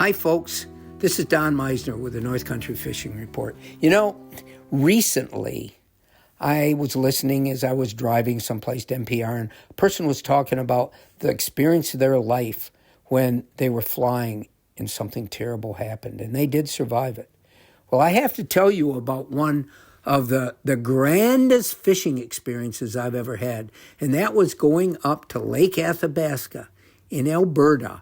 Hi, folks. This is Don Meissner with the North Country Fishing Report. Recently, I was listening as I was driving someplace to NPR, and a person was talking about the experience of their life when they were flying and something terrible happened, and they did survive it. Well, I have to tell you about one of the grandest fishing experiences I've ever had, and that was going up to Lake Athabasca in Alberta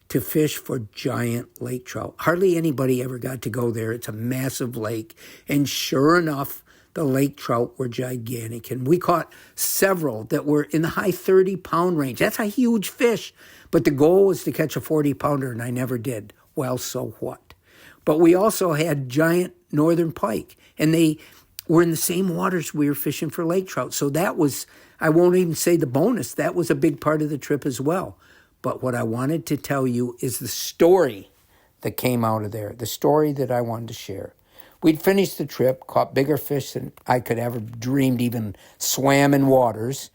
to fish for giant lake trout. Hardly anybody ever got to go there. It's a massive lake, and sure enough, the lake trout were gigantic, and we caught several that were in the high 30-pound range. That's a huge fish, but the goal was to catch a 40-pounder, and I never did. Well, so what? But we also had giant northern pike, and they were in the same waters we were fishing for lake trout. So that was, I won't even say the bonus, that was a big part of the trip as well. But what I wanted to tell you is the story that came out of there, the story that I wanted to share. We'd finished the trip, caught bigger fish than I could ever dreamed, even swam in waters.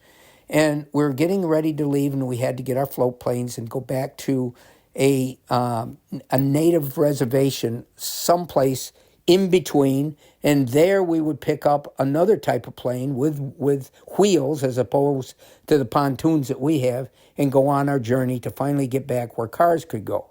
And we were getting ready to leave, and we had to get our float planes and go back to a native reservation someplace in between. And there we would pick up another type of plane with wheels as opposed to the pontoons that we have and go on our journey to finally get back where cars could go.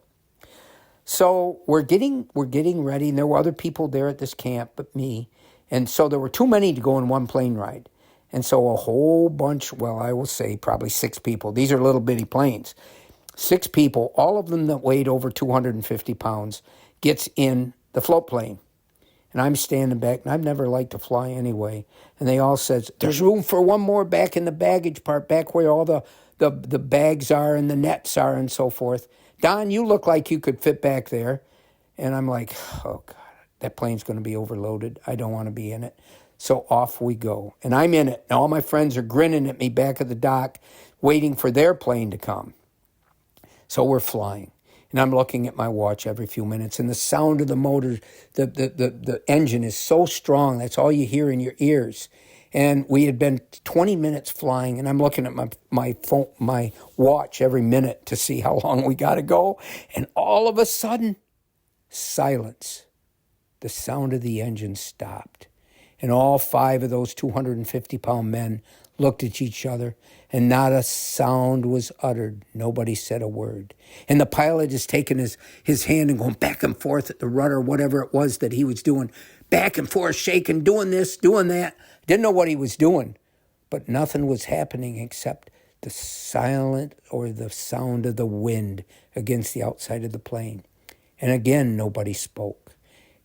So we're getting ready, and there were other people there at this camp but me. And so there were too many to go in one plane ride. And so a whole bunch, well, I will say probably 6 people. These are little bitty planes. 6 people, all of them that weighed over 250 pounds, gets in the float plane. And I'm standing back, and I've never liked to fly anyway. And they all says, there's room for one more back in the baggage part, back where all the bags are and the nets are and so forth. Don, you look like you could fit back there. And I'm like, oh, God, that plane's going to be overloaded. I don't want to be in it. So off we go. And I'm in it. And all my friends are grinning at me back at the dock, waiting for their plane to come. So we're flying. And I'm looking at my watch every few minutes. And the sound of the motor, the engine is so strong. That's all you hear in your ears. And we had been 20 minutes flying, and I'm looking at my phone, my watch every minute to see how long we got to go. And all of a sudden, silence. The sound of the engine stopped. And all 5 of those 250-pound men looked at each other, and not a sound was uttered. Nobody said a word. And the pilot is taking his hand and going back and forth at the rudder, whatever it was that he was doing, back and forth, shaking, doing this, doing that. Didn't know what he was doing, but nothing was happening except the silent or the sound of the wind against the outside of the plane. And again, nobody spoke.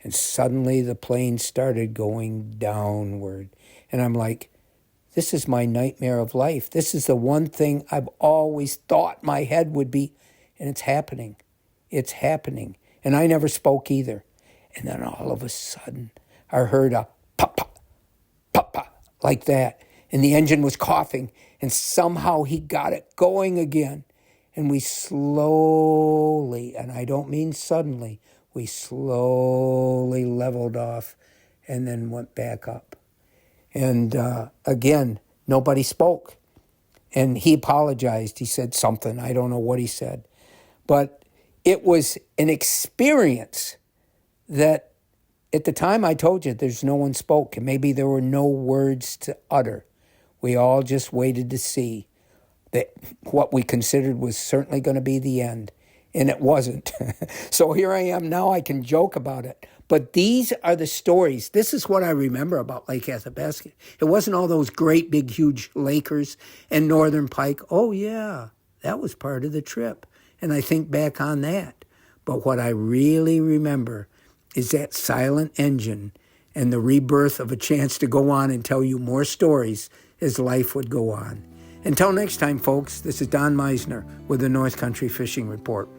And suddenly the plane started going downward. And I'm like, this is my nightmare of life. This is the one thing I've always thought my head would be. And it's happening. It's happening. And I never spoke either. And then all of a sudden, I heard a pop, pop, pop, pop, like that. And the engine was coughing. And somehow he got it going again. And we slowly, and I don't mean suddenly, we slowly leveled off and then went back up. And again, nobody spoke. And he apologized. He said something. I don't know what he said. But it was an experience that at the time I told you there's no one spoke. And maybe there were no words to utter. We all just waited to see that what we considered was certainly going to be the end. And it wasn't. So here I am now. I can joke about it. But these are the stories. This is what I remember about Lake Athabasca. It wasn't all those great, big, huge Lakers and northern pike. Oh, yeah, that was part of the trip. And I think back on that. But what I really remember is that silent engine and the rebirth of a chance to go on and tell you more stories as life would go on. Until next time, folks, this is Don Meissner with the North Country Fishing Report.